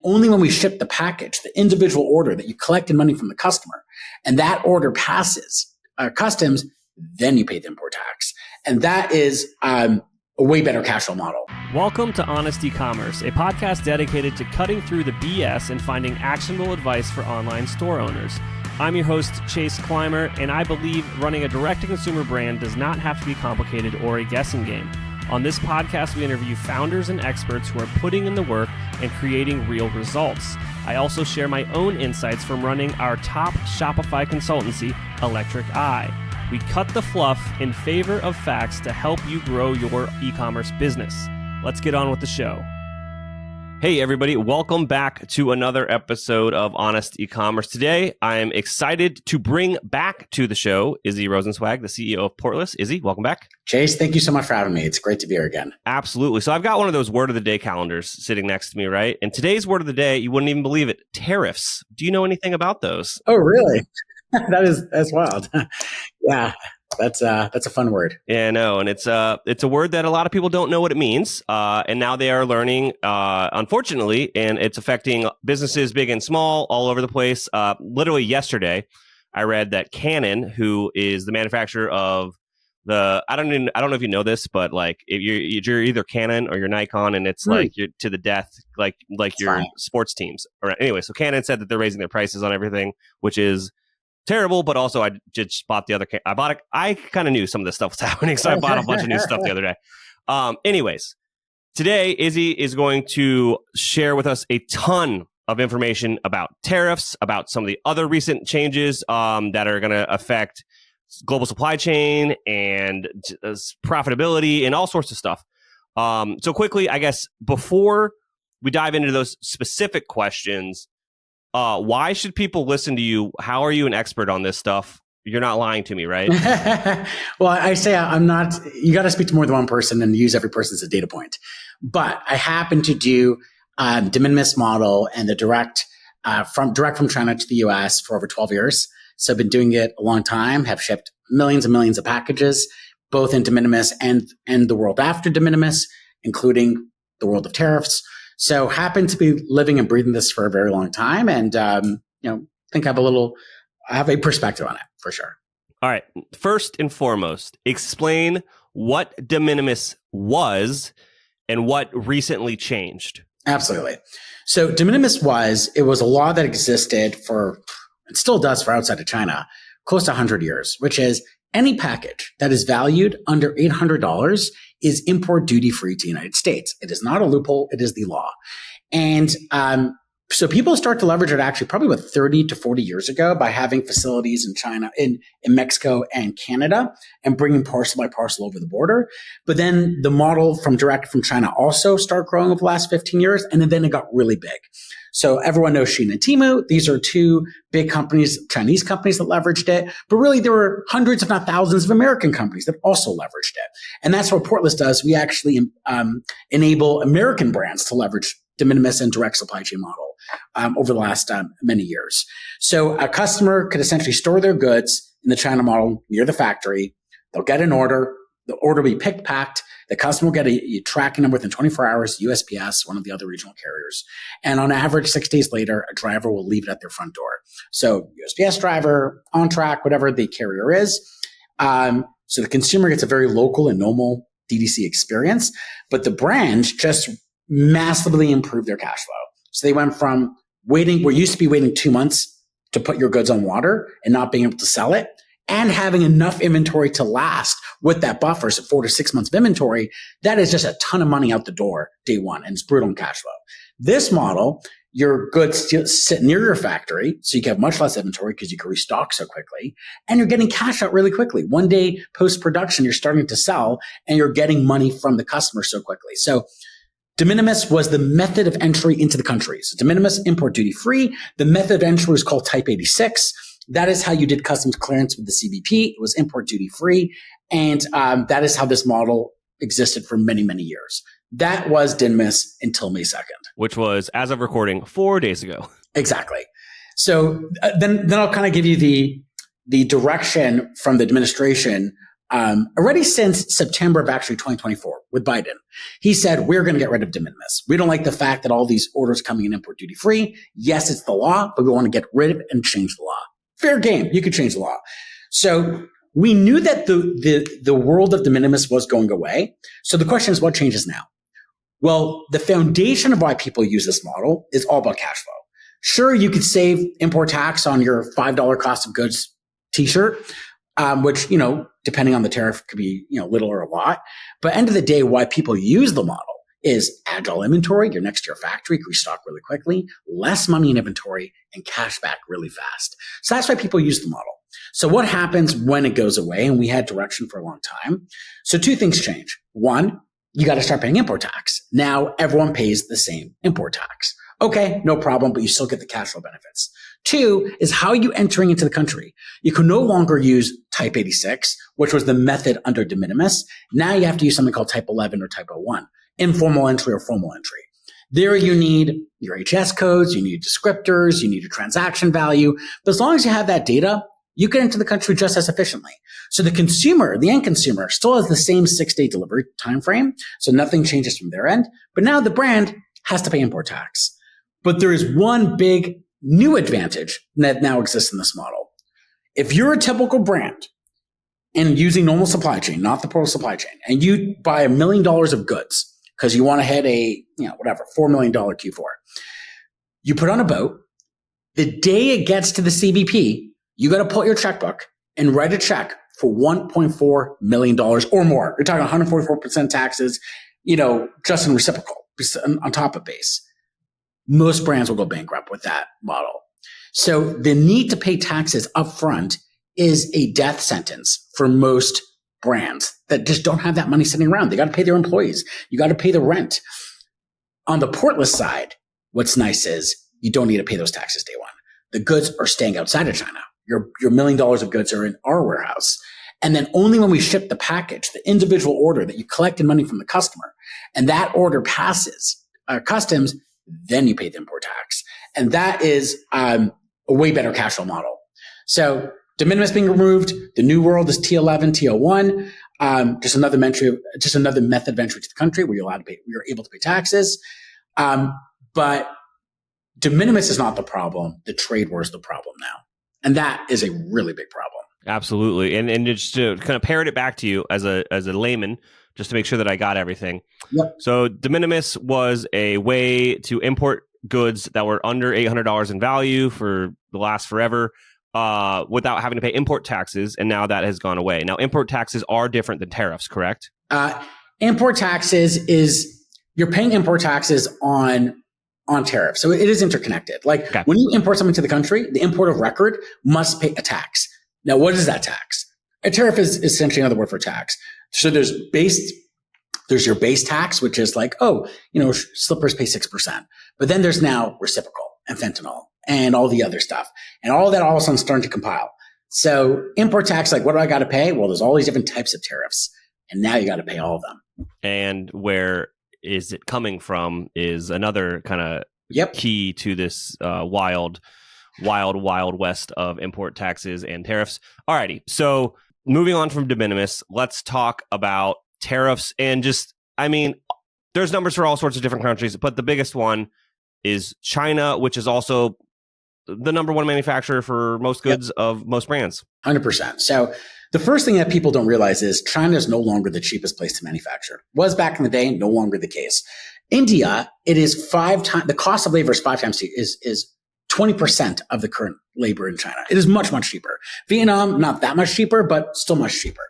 only when we ship the package, the individual order that you collected money from the customer, and that order passes customs, then you pay the import tax. And that is a way better cash flow model. Welcome to Honest E-Commerce, a podcast dedicated to cutting through the BS and finding actionable advice for online store owners. I'm your host, Chase Clymer, and I believe running a direct-to-consumer brand does not have to be complicated or a guessing game. On this podcast, we interview founders and experts who are putting in the work and creating real results. I also share my own insights from running our top Shopify consultancy, Electric Eye. We cut the fluff in favor of facts to help you grow your e-commerce business. Let's get on with the show. Hey everybody, welcome back to another episode of Honest E-Commerce. Today, I'm excited to bring back to the show Izzy Rosenzweig, the CEO of Portless. Izzy, welcome back. Chase, thank you so much for having me. It's great to be here again. Absolutely. So I've got one of those word of the day calendars sitting next to me, right? And today's word of the day, you wouldn't even believe it, tariffs. Do you know anything about those? Oh, really? That's wild. Yeah. That's a fun word. Yeah, no, and it's a word that a lot of people don't know what it means, and now they are learning, unfortunately, and it's affecting businesses big and small all over the place. Literally yesterday, I read that Canon, who is the manufacturer of I don't know if you know this, but like if you're either Canon or you're Nikon, and it's like you're to the death, like your sports teams. Or anyway, so Canon said that they're raising their prices on everything, which is terrible, but also I just bought the other. I kind of knew some of this stuff was happening, so I bought a bunch of new stuff the other day. Anyways, today Izzy is going to share with us a ton of information about tariffs, about some of the other recent changes that are going to affect global supply chain and profitability and all sorts of stuff. So quickly, I guess before we dive into those specific questions. Why should people listen to you? How are you an expert on this stuff? You're not lying to me, right? Well, I say I'm not. You got to speak to more than one person and use every person as a data point. But I happen to do de minimis model and the direct from China to the US for over 12 years. So I've been doing it a long time, have shipped millions and millions of packages, both in de minimis and the world after de minimis, including the world of tariffs. So happen to be living and breathing this for a very long time, and think I have a perspective on it for sure. All right. First and foremost, explain what de minimis was and what recently changed. Absolutely. So de minimis was a law that existed it still does for outside of China, close to 100 years, which is any package that is valued under $800 is import duty free to the United States. It is not a loophole. It is the law. And so people start to leverage it actually probably 30 to 40 years ago by having facilities in China, in Mexico and Canada, and bringing parcel by parcel over the border. But then the model from direct from China also started growing over the last 15 years. And then it got really big. So everyone knows Shein and Temu. These are two big companies, Chinese companies that leveraged it. But really, there were hundreds, if not thousands, of American companies that also leveraged it. And that's what Portless does. We actually enable American brands to leverage de minimis and direct supply chain model over the last many years. So a customer could essentially store their goods in the China model near the factory. They'll get an order. The order will be picked, packed. The customer will get a tracking number within 24 hours, USPS, one of the other regional carriers. And on average, 6 days later, a driver will leave it at their front door. So USPS driver, on track, whatever the carrier is. So the consumer gets a very local and normal DTC experience, but the brand just massively improved their cash flow. So they went from where used to be waiting 2 months to put your goods on water and not being able to sell it, and having enough inventory to last with that buffer, so 4 to 6 months of inventory, that is just a ton of money out the door day one, and it's brutal in cash flow. This model, your goods sit near your factory, so you can have much less inventory because you can restock so quickly, and you're getting cash out really quickly. One day post-production, you're starting to sell, and you're getting money from the customer so quickly. So de minimis was the method of entry into the country. So de minimis, import duty free. The method of entry was called Type 86. That is how you did customs clearance with the CBP. It was import duty free. And that is how this model existed for many, many years. That was de minimis until May 2nd. Which was, as of recording, 4 days ago. Exactly. So then I'll kind of give you the direction from the administration already since September of actually 2024 with Biden. He said, we're going to get rid of de minimis. We don't like the fact that all these orders coming in import duty free. Yes, it's the law, but we want to get rid of it and change the law. Fair game. You could change the law. So we knew that the world of de minimis was going away. So the question is, what changes now? Well, the foundation of why people use this model is all about cash flow. Sure, you could save import tax on your $5 cost of goods t-shirt, which, depending on the tariff could be, little or a lot. But end of the day, why people use the model is agile inventory. You're next to your factory, can restock really quickly, less money in inventory, and cash back really fast. So that's why people use the model. So what happens when it goes away? And we had direction for a long time. So two things change. One, you got to start paying import tax. Now everyone pays the same import tax. Okay, no problem, but you still get the cash flow benefits. Two is how you entering into the country. You can no longer use type 86, which was the method under de minimis. Now you have to use something called type 11 or type 01, informal entry or formal entry. There you need your HS codes, you need descriptors, you need your transaction value. But as long as you have that data, you get into the country just as efficiently. So the consumer, the end consumer, still has the same 6-day delivery time frame. So nothing changes from their end. But now the brand has to pay import tax. But there is one big new advantage that now exists in this model. If you're a typical brand and using normal supply chain, not the Portless supply chain, and you buy $1 million of goods because you want to hit a, $4 million Q4, you put on a boat. The day it gets to the CBP, you got to pull out your checkbook and write a check for $1.4 million or more. You're talking 144% taxes, just in reciprocal on top of base. Most brands will go bankrupt with that model. So the need to pay taxes upfront is a death sentence for most brands that just don't have that money sitting around. They got to pay their employees. You got to pay the rent. On the Portless side, what's nice is you don't need to pay those taxes day one. The goods are staying outside of China. Your $1 million of goods are in our warehouse. And then only when we ship the package, the individual order that you collected money from the customer, and that order passes customs, then you pay the import tax. And that is a way better cash flow model. So de minimis being removed, the new world is T11, T01, just another method of entry to the country where you're able to pay taxes. But de minimis is not the problem. The trade war is the problem now. And that is a really big problem. Absolutely. And just to kind of parrot it back to you as a layman, just to make sure that I got everything. Yep. So de minimis was a way to import goods that were under $800 in value for the last forever without having to pay import taxes. And now that has gone away. Now, import taxes are different than tariffs, correct? Import taxes is you're paying import taxes on tariffs. So it is interconnected. Like when you import something to the country, the import of record must pay a tax. Now, what is that tax? A tariff is essentially another word for tax. So there's your base tax, which is like, slippers pay 6%. But then there's now reciprocal and fentanyl and all the other stuff. And all that all of a sudden starting to compile. So import tax, like what do I got to pay? Well, there's all these different types of tariffs. And now you got to pay all of them. And where is it coming from is another kind of key to this wild west of import taxes and tariffs. Alrighty, so moving on from de minimis, let's talk about tariffs. And there's numbers for all sorts of different countries, but the biggest one is China, which is also the number one manufacturer for most goods of most brands. 100%. So the first thing that people don't realize is China is no longer the cheapest place to manufacture. Was back in the day, no longer the case. India, it is 5 times, the cost of labor is 5 times, is 20% of the current labor in China. It is much, much cheaper. Vietnam, not that much cheaper, but still much cheaper.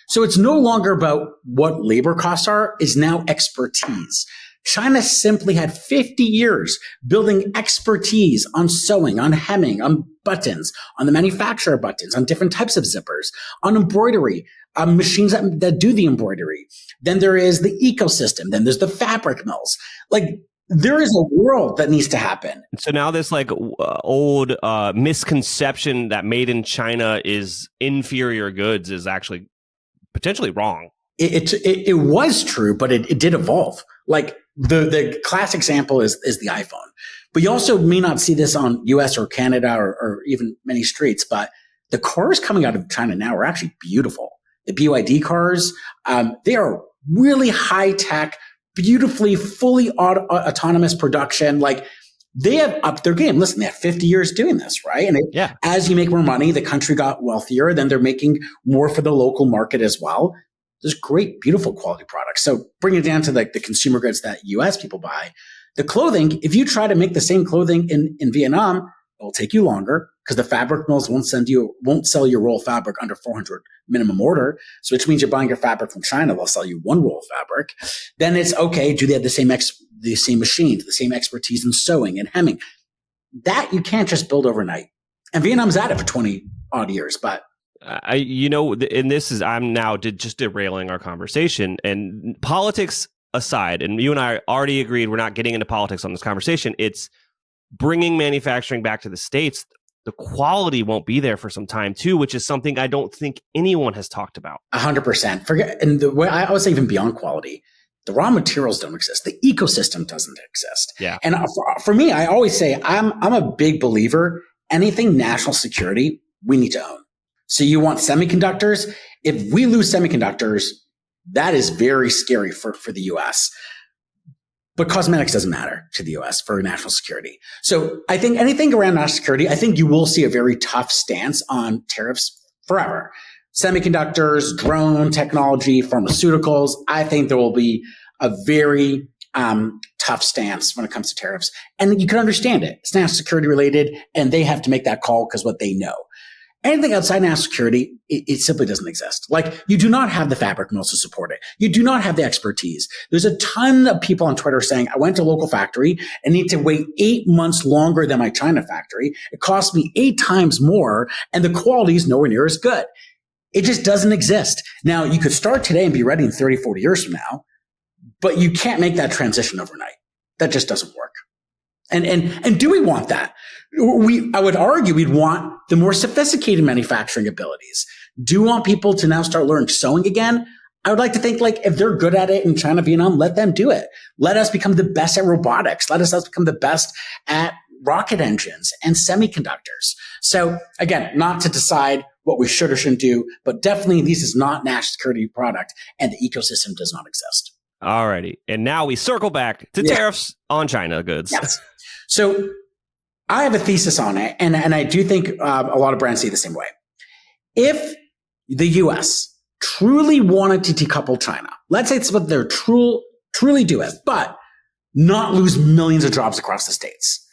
So it's no longer about what labor costs are, it's now expertise. China simply had 50 years building expertise on sewing, on hemming, on buttons, on the manufacture of buttons, on different types of zippers, on embroidery, machines that do the embroidery. Then there is the ecosystem. Then there's the fabric mills. Like there is a world that needs to happen. So now this old misconception that made in China is inferior goods is actually potentially wrong. It was true, but it did evolve. Like the classic example is the iPhone. But you also may not see this on US or Canada or even many streets, but the cars coming out of China now are actually beautiful. the BYD cars. They are really high tech, beautifully, fully autonomous production. Like they have upped their game. Listen, they have 50 years doing this, right? And as you make more money, the country got wealthier, then they're making more for the local market as well. There's great, beautiful quality products. So bring it down to like the consumer goods that US people buy. The clothing, if you try to make the same clothing in Vietnam, it will take you longer because the fabric mills won't sell you roll of fabric under 400 minimum order. So which means you're buying your fabric from China, they'll sell you one roll of fabric. Then it's okay, do they have the same machines, the same expertise in sewing and hemming? That you can't just build overnight. And Vietnam's at it for 20 odd years, but and this is, I'm now just derailing our conversation, and politics aside, and you and I already agreed we're not getting into politics on this conversation. It's bringing manufacturing back to the States. The quality won't be there for some time too, which is something I don't think anyone has talked about. 100%. And the way I would say, even beyond quality, the raw materials don't exist. The ecosystem doesn't exist. Yeah. And for me, I always say I'm a big believer. Anything national security, we need to own. So you want semiconductors? If we lose semiconductors, that is very scary for the US. But cosmetics doesn't matter to the US for national security. So I think anything around national security, I think you will see a very tough stance on tariffs forever. Semiconductors, drone technology, pharmaceuticals, I think there will be a very tough stance when it comes to tariffs. And you can understand it. It's national security related, and they have to make that call because what they know. Anything outside national security, it simply doesn't exist. Like, you do not have the fabric mills to support it. You do not have the expertise. There's a ton of people on Twitter saying, I went to a local factory and need to wait 8 months longer than my China factory. It costs me 8 times more, and the quality is nowhere near as good. It just doesn't exist. Now, you could start today and be ready in 30, 40 years from now, but you can't make that transition overnight. That just doesn't work. And do we want that? I would argue we'd want the more sophisticated manufacturing abilities. Do we want people to now start learning sewing again? I would like to think, like, if they're good at it in China, Vietnam, let them do it. Let us become the best at robotics. Let us become the best at rocket engines and semiconductors. So again, not to decide what we should or shouldn't do, but definitely this is not national security product, and the ecosystem does not exist. Alrighty. And now we circle back to tariffs on China goods. Yes. So I have a thesis on it, and I do think a lot of brands see it the same way. If the US truly wanted to decouple China, let's say it's what they're truly do it, but not lose millions of jobs across the states,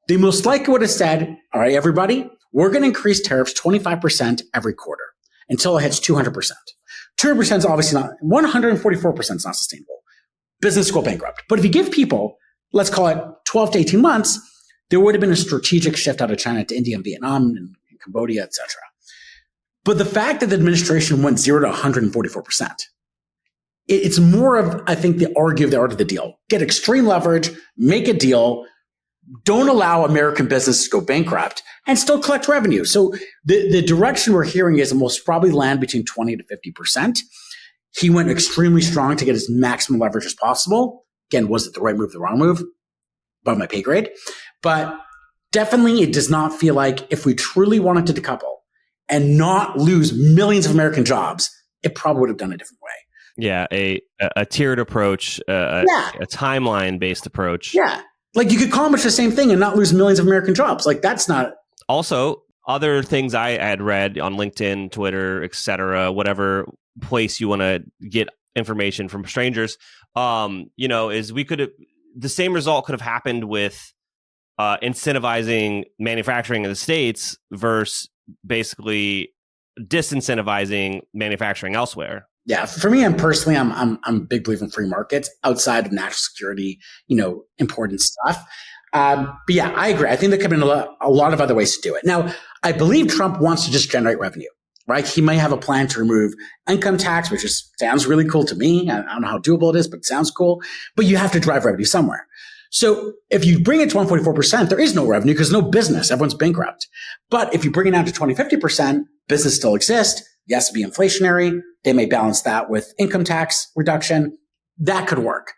they most likely would have said, all right, everybody, we're going to increase tariffs 25% every quarter until it hits 200%. 200% is obviously not, 144% is not sustainable. Business go bankrupt. But if you give people, let's call it 12 to 18 months, there would have been a strategic shift out of China to India and Vietnam and Cambodia, et cetera. But the fact that the administration went 0 to 144%, it's more of, I think, the art of the deal. Get extreme leverage, make a deal, don't allow American business to go bankrupt, and still collect revenue. So the direction we're hearing is it will probably land between 20 to 50%. He went extremely strong to get as maximum leverage as possible. Again, was it the right move, the wrong move? Above my pay grade. But definitely it does not feel like, if we truly wanted to decouple and not lose millions of American jobs, it probably would have done a different way. Yeah, a tiered approach, a timeline-based approach. Yeah. Like, you could accomplish the same thing and not lose millions of American jobs. Like, that's not... Also, other things I had read on LinkedIn, Twitter, etc., whatever place you want to get information from strangers, is we could have... The same result could have happened with incentivizing manufacturing in the States versus basically disincentivizing manufacturing elsewhere. Yeah, for me, I'm a big believer in free markets outside of national security, important stuff. But yeah, I agree. I think there could have been a lot of other ways to do it. Now, I believe Trump wants to just generate revenue, right? He may have a plan to remove income tax, which sounds really cool to me. I don't know how doable it is, but it sounds cool. But you have to drive revenue somewhere. So if you bring it to 144%, there is no revenue because no business. Everyone's bankrupt. But if you bring it down to 20, 50%, business still exists. Yes, to be inflationary. They may balance that with income tax reduction. That could work.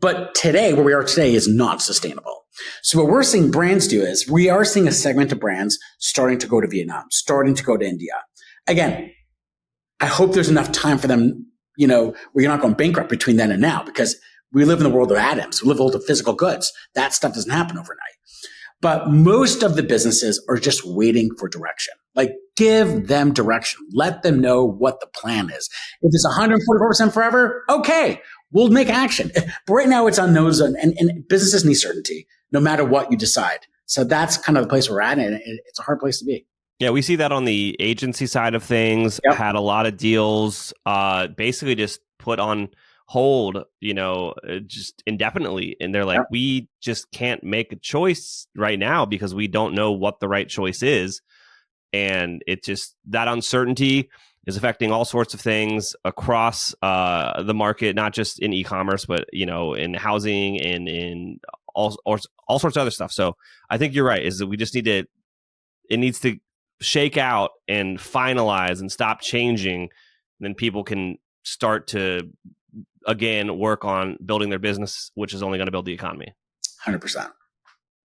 But today, where we are today, is not sustainable. So what we're seeing brands do is we are seeing a segment of brands starting to go to Vietnam, starting to go to India. Again, I hope there's enough time for them, where you're not going bankrupt between then and now, because we live in the world of atoms. We live in the world of physical goods. That stuff doesn't happen overnight. But most of the businesses are just waiting for direction. Like, give them direction. Let them know what the plan is. If it's 144% forever, okay, we'll make action. But right now it's unknowns, and businesses need certainty no matter what you decide. So that's kind of the place we're at, and it's a hard place to be. Yeah, we see that on the agency side of things. Yep. Had a lot of deals basically just put on hold, just indefinitely. And they're like, we just can't make a choice right now because we don't know what the right choice is. And it just, that uncertainty is affecting all sorts of things across the market, not just in e-commerce, but, in housing and in all sorts of other stuff. So I think you're right, is that we just it needs to shake out and finalize and stop changing. And then people can start to, again, work on building their business, which is only going to build the economy. 100%.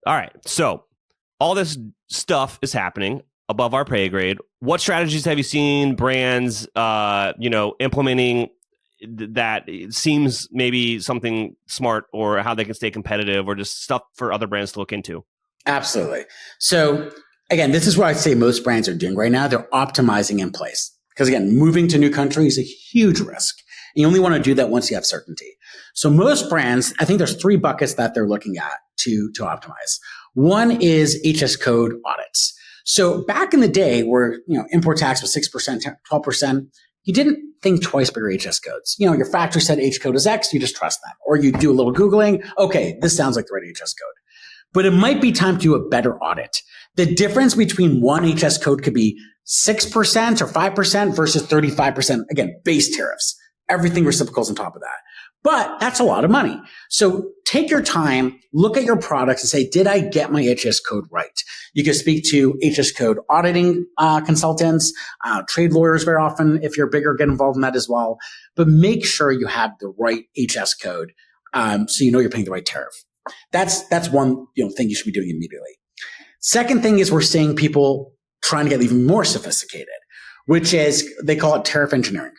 All right. So all this stuff is happening above our pay grade. What strategies have you seen brands, implementing that seems maybe something smart, or how they can stay competitive, or just stuff for other brands to look into? Absolutely. So again, this is what I'd say most brands are doing right now. They're optimizing in place. Because again, moving to new countries is a huge risk. And you only want to do that once you have certainty. So most brands, I think there's 3 buckets that they're looking at to optimize. One is HS code audits. So back in the day where, import tax was 6%, 12%, you didn't think twice about your HS codes. Your factory said H code is X, you just trust them. Or you do a little Googling. Okay, this sounds like the right HS code. But it might be time to do a better audit. The difference between one HS code could be 6% or 5% versus 35%. Again, base tariffs. Everything reciprocals on top of that. But that's a lot of money. So take your time, look at your products and say, did I get my HS code right? You can speak to HS code auditing consultants, trade lawyers very often, if you're bigger, get involved in that as well. But make sure you have the right HS code so you know you're paying the right tariff. That's one thing you should be doing immediately. Second thing is we're seeing people trying to get even more sophisticated, which is they call it tariff engineering.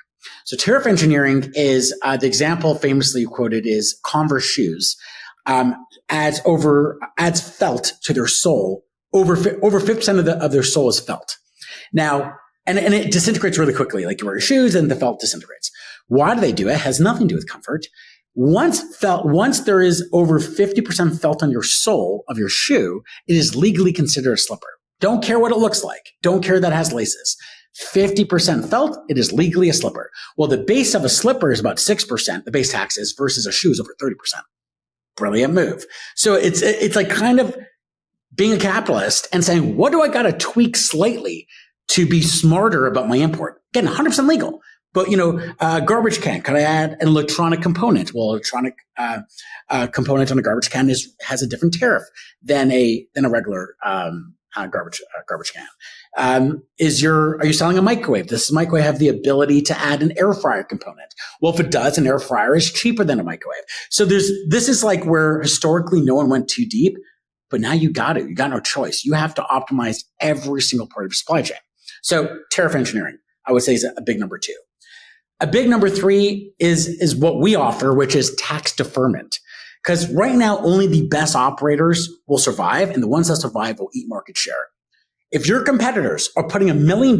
So tariff engineering is the example famously quoted is Converse shoes adds felt to their sole. Over 50% of their sole is felt. Now, and it disintegrates really quickly. Like you wear your shoes and the felt disintegrates. Why do they do it? It has nothing to do with comfort. Once there is over 50% felt on your sole of your shoe, it is legally considered a slipper. Don't care what it looks like. Don't care that it has laces. 50% felt, it is legally a slipper. Well, the base of a slipper is about 6%, the base tax is, versus a shoe is over 30%. Brilliant move. So it's like kind of being a capitalist and saying, what do I got to tweak slightly to be smarter about my import? Again, 100% legal. But, garbage can, could I add an electronic component? Well, electronic component on a garbage can has a different tariff than a regular garbage can. Are you selling a microwave? Does this microwave have the ability to add an air fryer component? Well, if it does, an air fryer is cheaper than a microwave. So this is like where historically no one went too deep, but now you got no choice. You have to optimize every single part of your supply chain. So tariff engineering, I would say, is a big number 2. A big number 3 is what we offer, which is tax deferment. Because right now, only the best operators will survive, and the ones that survive will eat market share. If your competitors are putting $1 million,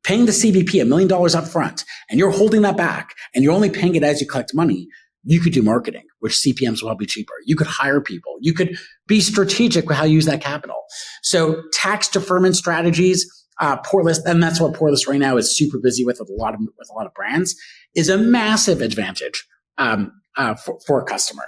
paying the CBP $1 million up front, and you're holding that back, and you're only paying it as you collect money, you could do marketing, which CPMs will help you cheaper. You could hire people. You could be strategic with how you use that capital. So tax deferment strategies, Portless, and that's what Portless right now is super busy with a lot of brands, is a massive advantage for a customer.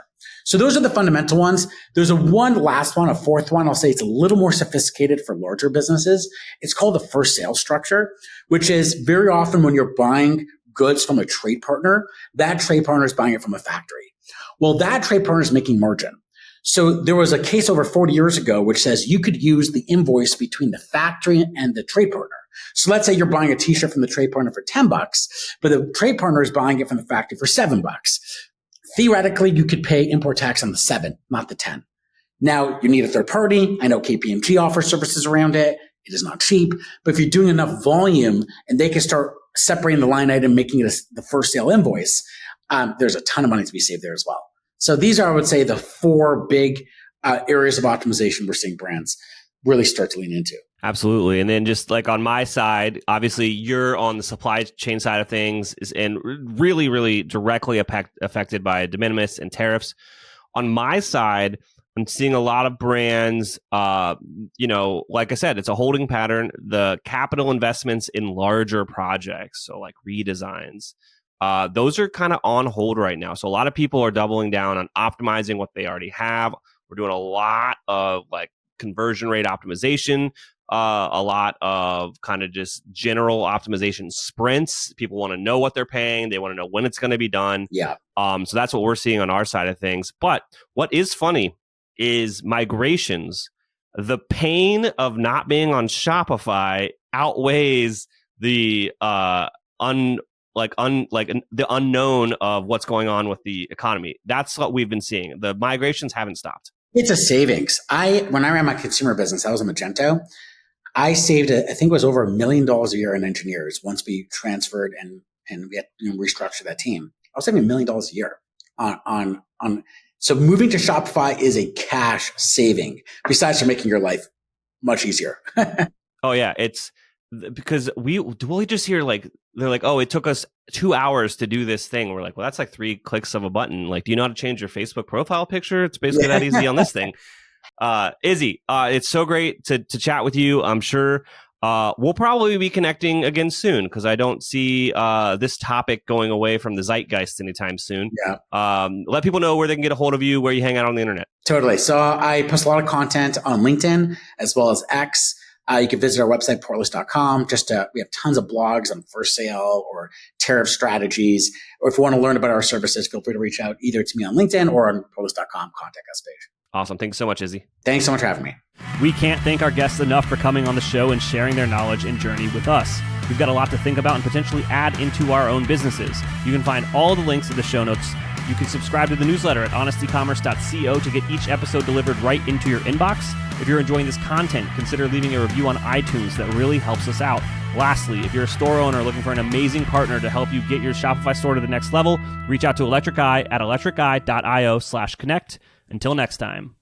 So those are the fundamental ones. There's a fourth one. I'll say it's a little more sophisticated for larger businesses. It's called the first sale structure, which is very often when you're buying goods from a trade partner, that trade partner is buying it from a factory. Well, that trade partner is making margin. So there was a case over 40 years ago which says you could use the invoice between the factory and the trade partner. So let's say you're buying a t-shirt from the trade partner for $10, but the trade partner is buying it from the factory for $7. Theoretically, you could pay import tax on the 7, not the 10. Now, you need a third party. I know KPMG offers services around it. It is not cheap, but if you're doing enough volume and they can start separating the line item, making it the first sale invoice, there's a ton of money to be saved there as well. So these are, I would say, the 4 big areas of optimization we're seeing brands really start to lean into. Absolutely. And then just like on my side, obviously you're on the supply chain side of things and really, really directly affected by de minimis and tariffs. On my side, I'm seeing a lot of brands, like I said, it's a holding pattern. The capital investments in larger projects, so like redesigns, those are kind of on hold right now. So a lot of people are doubling down on optimizing what they already have. We're doing a lot of like conversion rate optimization, a lot of kind of just general optimization sprints. People want to know what they're paying. They want to know when it's going to be done. Yeah. So that's what we're seeing on our side of things. But what is funny is migrations. The pain of not being on Shopify outweighs the the unknown of what's going on with the economy. That's what we've been seeing. The migrations haven't stopped. It's a savings. When I ran my consumer business, I was a Magento. I saved, I think it was over $1 million a year in engineers once we transferred and we had to restructure that team. I was saving $1 million a year on. So moving to Shopify is a cash saving, besides from making your life much easier. Oh yeah, it's because we just hear like they're like, oh, it took us 2 hours to do this thing. We're like, well, that's like 3 clicks of a button. Like, do you know how to change your Facebook profile picture? It's basically that easy on this thing. Izzy, it's so great to chat with you. I'm sure we'll probably be connecting again soon because I don't see this topic going away from the zeitgeist anytime soon. Yeah. Let people know where they can get a hold of you, where you hang out on the internet. Totally. So I post a lot of content on LinkedIn as well as X. You can visit our website, portless.com. We have tons of blogs on first sale or tariff strategies. Or if you want to learn about our services, feel free to reach out either to me on LinkedIn or on portless.com contact us page. Awesome. Thanks so much, Izzy. Thanks so much for having me. We can't thank our guests enough for coming on the show and sharing their knowledge and journey with us. We've got a lot to think about and potentially add into our own businesses. You can find all the links in the show notes. You can subscribe to the newsletter at honestecommerce.co to get each episode delivered right into your inbox. If you're enjoying this content, consider leaving a review on iTunes. That really helps us out. Lastly, if you're a store owner looking for an amazing partner to help you get your Shopify store to the next level, reach out to Electric Eye at electriceye.io/connect. Until next time.